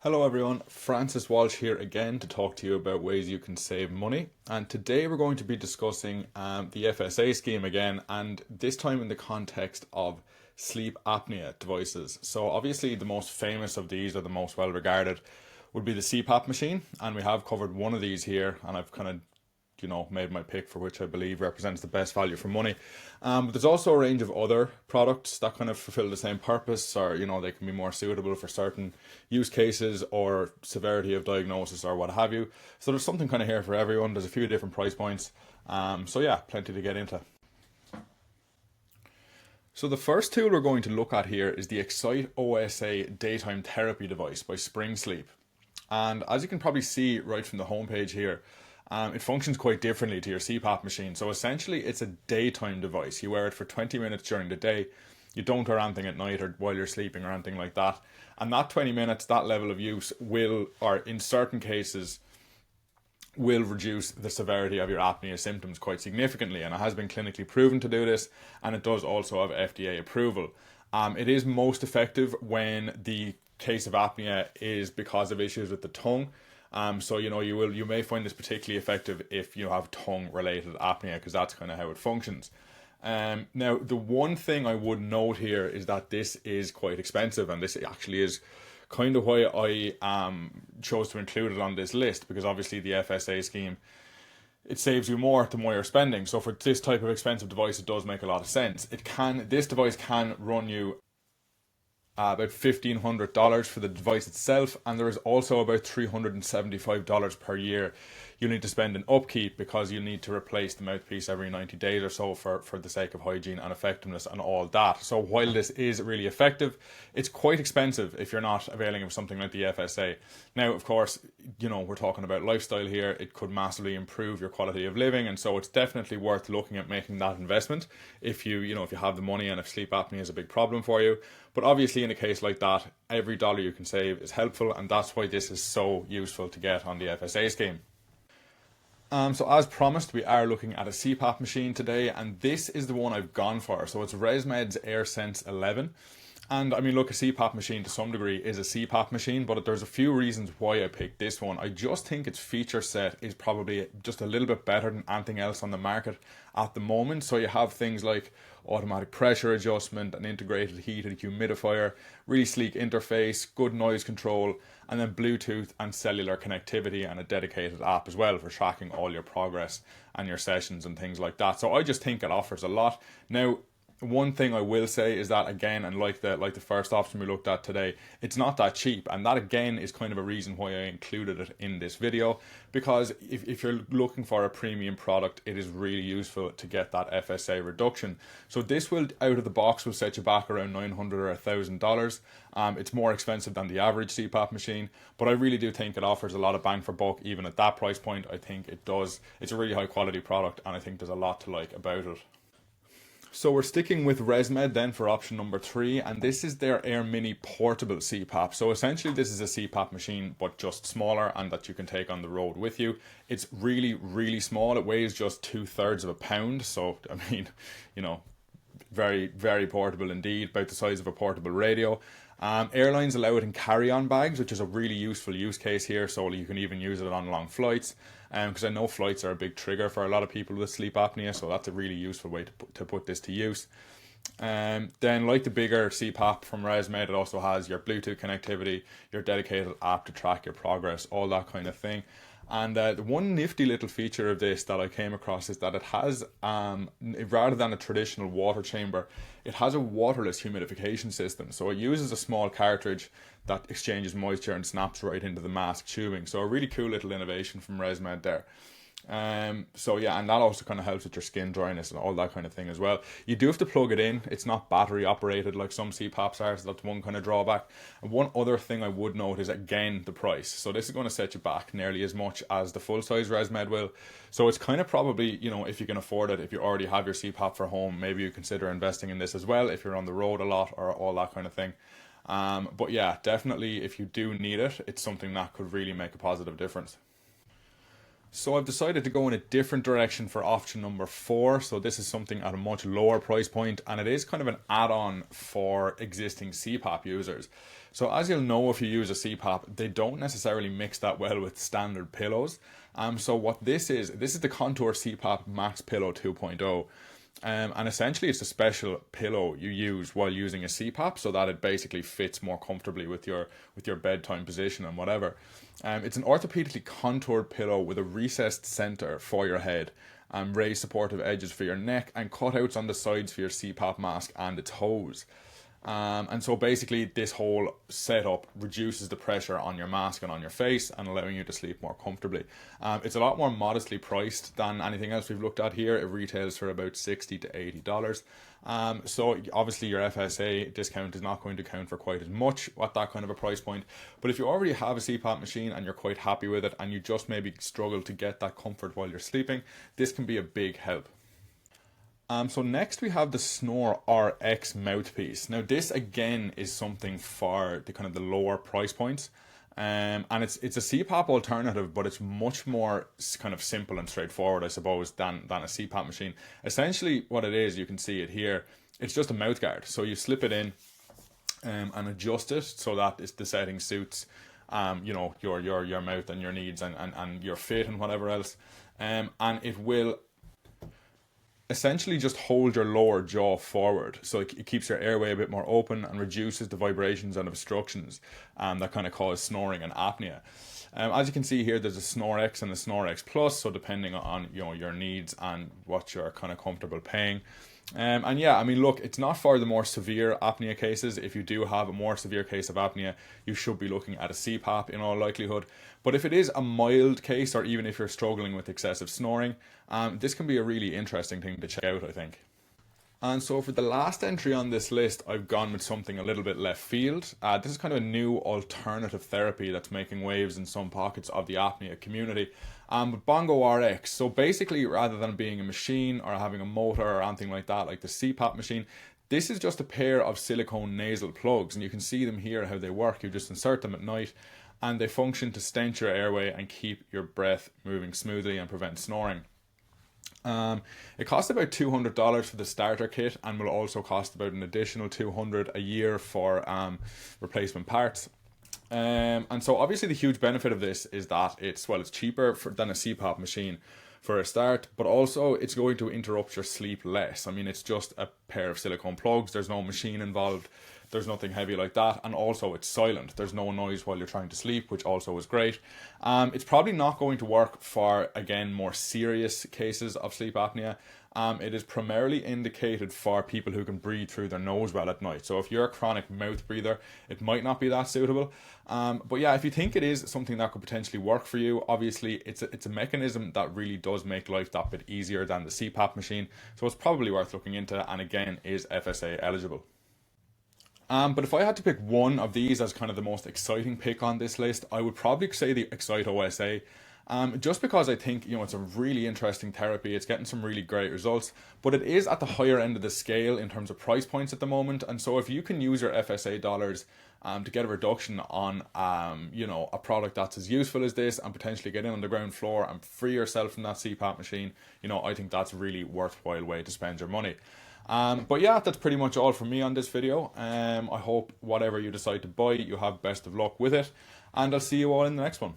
Hello everyone, Francis Walsh here again to talk to you about ways you can save money. And today we're going to be discussing the FSA scheme again, and this time in the context of sleep apnea devices. So obviously the most famous of these, or the most well regarded, would be the CPAP machine, and we have covered one of these here, and I've kind of made my pick for which I believe represents the best value for money. But there's also a range of other products that kind of fulfill the same purpose, or they can be more suitable for certain use cases or severity of diagnosis or what have you. So there's something kind of here for everyone. There's a few different price points. So yeah, plenty to get into. So the first tool we're going to look at here is the ExciteOSA daytime therapy device by Spring Sleep. And as you can probably see right from the homepage here, it functions quite differently to your CPAP machine. So essentially it's a daytime device. You wear it for 20 minutes during the day. You don't wear anything at night or while you're sleeping or anything like that. And that 20 minutes, that level of use will, or in certain cases, will reduce the severity of your apnea symptoms quite significantly. And it has been clinically proven to do this, and it does also have FDA approval. It is most effective when the case of apnea is because of issues with the tongue. So you may find this particularly effective if you have tongue related apnea, because that's kind of how it functions. Now the one thing I would note here is that this is quite expensive, and this actually is kind of why I chose to include it on this list, because obviously the FSA scheme, it saves you more the more you're spending. So for this type of expensive device, it does make a lot of sense. This device can run you about $1,500 for the device itself, and there is also about $375 per year you need to spend in upkeep, because you need to replace the mouthpiece every 90 days or so for the sake of hygiene and effectiveness and all that. So while this is really effective, it's quite expensive if you're not availing of something like the FSA. Now, of course, we're talking about lifestyle here. It could massively improve your quality of living, and so it's definitely worth looking at making that investment if you have the money and if sleep apnea is a big problem for you. But obviously in a case like that, every dollar you can save is helpful, and that's why this is so useful to get on the FSA scheme. So as promised, we are looking at a CPAP machine today, and this is the one I've gone for. So it's ResMed's AirSense 11. And I mean, look, a CPAP machine to some degree is a CPAP machine, but there's a few reasons why I picked this one. I just think its feature set is probably just a little bit better than anything else on the market at the moment. So you have things like automatic pressure adjustment, an integrated heated humidifier, really sleek interface, good noise control, and then Bluetooth and cellular connectivity, and a dedicated app as well for tracking all your progress and your sessions and things like that. So I just think it offers a lot. Now, one thing I will say is that, again, and like the first option we looked at today, it's not that cheap, and that again is kind of a reason why I included it in this video, because if you're looking for a premium product, it is really useful to get that FSA reduction. So this will, out of the box, will set you back around $900 or $1,000. It's more expensive than the average CPAP machine, but I really do think it offers a lot of bang for buck even at that price point. I think it does. It's a really high quality product, and I think there's a lot to like about it. So we're sticking with ResMed then for option number 3, and this is their Air Mini portable CPAP. So essentially this is a CPAP machine, but just smaller, and that you can take on the road with you. It's really, really small. It weighs just 2/3 of a pound. So, I mean, very, very portable indeed, about the size of a portable radio. Airlines allow it in carry-on bags, which is a really useful use case here, so you can even use it on long flights, because I know flights are a big trigger for a lot of people with sleep apnea, so that's a really useful way to put this to use. Then, like the bigger CPAP from ResMed, it also has your Bluetooth connectivity, your dedicated app to track your progress, all that kind of thing. And the one nifty little feature of this that I came across is that it has, rather than a traditional water chamber, it has a waterless humidification system. So it uses a small cartridge that exchanges moisture and snaps right into the mask tubing. So a really cool little innovation from ResMed there. So yeah, and that also kind of helps with your skin dryness and all that kind of thing as well. You do have to plug it in. It's not battery operated like some CPAPs are, so that's one kind of drawback. And one other thing I would note is, again, the price. So this is going to set you back nearly as much as the full size ResMed will. So it's kind of probably, if you can afford it, if you already have your CPAP for home, maybe you consider investing in this as well if you're on the road a lot or all that kind of thing. But yeah, definitely if you do need it, it's something that could really make a positive difference. So I've decided to go in a different direction for option number 4. So this is something at a much lower price point, and it is kind of an add-on for existing CPAP users. So as you'll know, if you use a CPAP, they don't necessarily mix that well with standard pillows. So what this is the Contour CPAP Max Pillow 2.0. And essentially it's a special pillow you use while using a CPAP, so that it basically fits more comfortably with your bedtime position and whatever. It's an orthopedically contoured pillow with a recessed center for your head, raised supportive edges for your neck, and cutouts on the sides for your CPAP mask and its hose. And so basically this whole setup reduces the pressure on your mask and on your face and allowing you to sleep more comfortably. It's a lot more modestly priced than anything else we've looked at here. It retails for about $60 to $80. So obviously your FSA discount is not going to count for quite as much at that kind of a price point. But if you already have a CPAP machine and you're quite happy with it and you just maybe struggle to get that comfort while you're sleeping, this can be a big help. So next we have the Snore RX mouthpiece. Now this again is something for the kind of the lower price points. And it's a CPAP alternative, but it's much more kind of simple and straightforward, I suppose, than a CPAP machine. Essentially what it is, you can see it here, it's just a mouth guard. So you slip it in and adjust it so that the setting suits you know, your mouth and your needs and your fit and whatever else. And it will essentially just hold your lower jaw forward, so it keeps your airway a bit more open and reduces the vibrations and obstructions that kind of cause snoring and apnea. As you can see here, there's a Snore X and a Snore X Plus, so depending on your needs and what you're kind of comfortable paying. And yeah, I mean, look, it's not for the more severe apnea cases. If you do have a more severe case of apnea, you should be looking at a CPAP in all likelihood. But if it is a mild case, or even if you're struggling with excessive snoring, this can be a really interesting thing to check out, I think. And so for the last entry on this list, I've gone with something a little bit left field. This is kind of a new alternative therapy that's making waves in some pockets of the apnea community. But Bongo RX, so basically rather than being a machine or having a motor or anything like that, like the CPAP machine, this is just a pair of silicone nasal plugs, and you can see them here how they work. You just insert them at night and they function to stench your airway and keep your breath moving smoothly and prevent snoring. It costs about $200 for the starter kit, and will also cost about an additional $200 a year for replacement parts. And so obviously the huge benefit of this is that it's cheaper than a CPAP machine for a start, but also it's going to interrupt your sleep less. I mean, it's just a pair of silicone plugs, there's no machine involved, there's nothing heavy like that, and also it's silent. There's no noise while you're trying to sleep, which also is great. It's probably not going to work for, again, more serious cases of sleep apnea. It is primarily indicated for people who can breathe through their nose well at night. So if you're a chronic mouth breather, it might not be that suitable. But yeah, if you think it is something that could potentially work for you, obviously it's a mechanism that really does make life that bit easier than the CPAP machine. So it's probably worth looking into, and again, is FSA eligible. But if I had to pick one of these as kind of the most exciting pick on this list, I would probably say the ExciteOSA. Just because I think, it's a really interesting therapy, it's getting some really great results, but it is at the higher end of the scale in terms of price points at the moment. And so if you can use your FSA dollars to get a reduction on, a product that's as useful as this, and potentially get in on the ground floor and free yourself from that CPAP machine, I think that's a really worthwhile way to spend your money. But yeah, that's pretty much all from me on this video. I hope whatever you decide to buy, you have best of luck with it, and I'll see you all in the next one.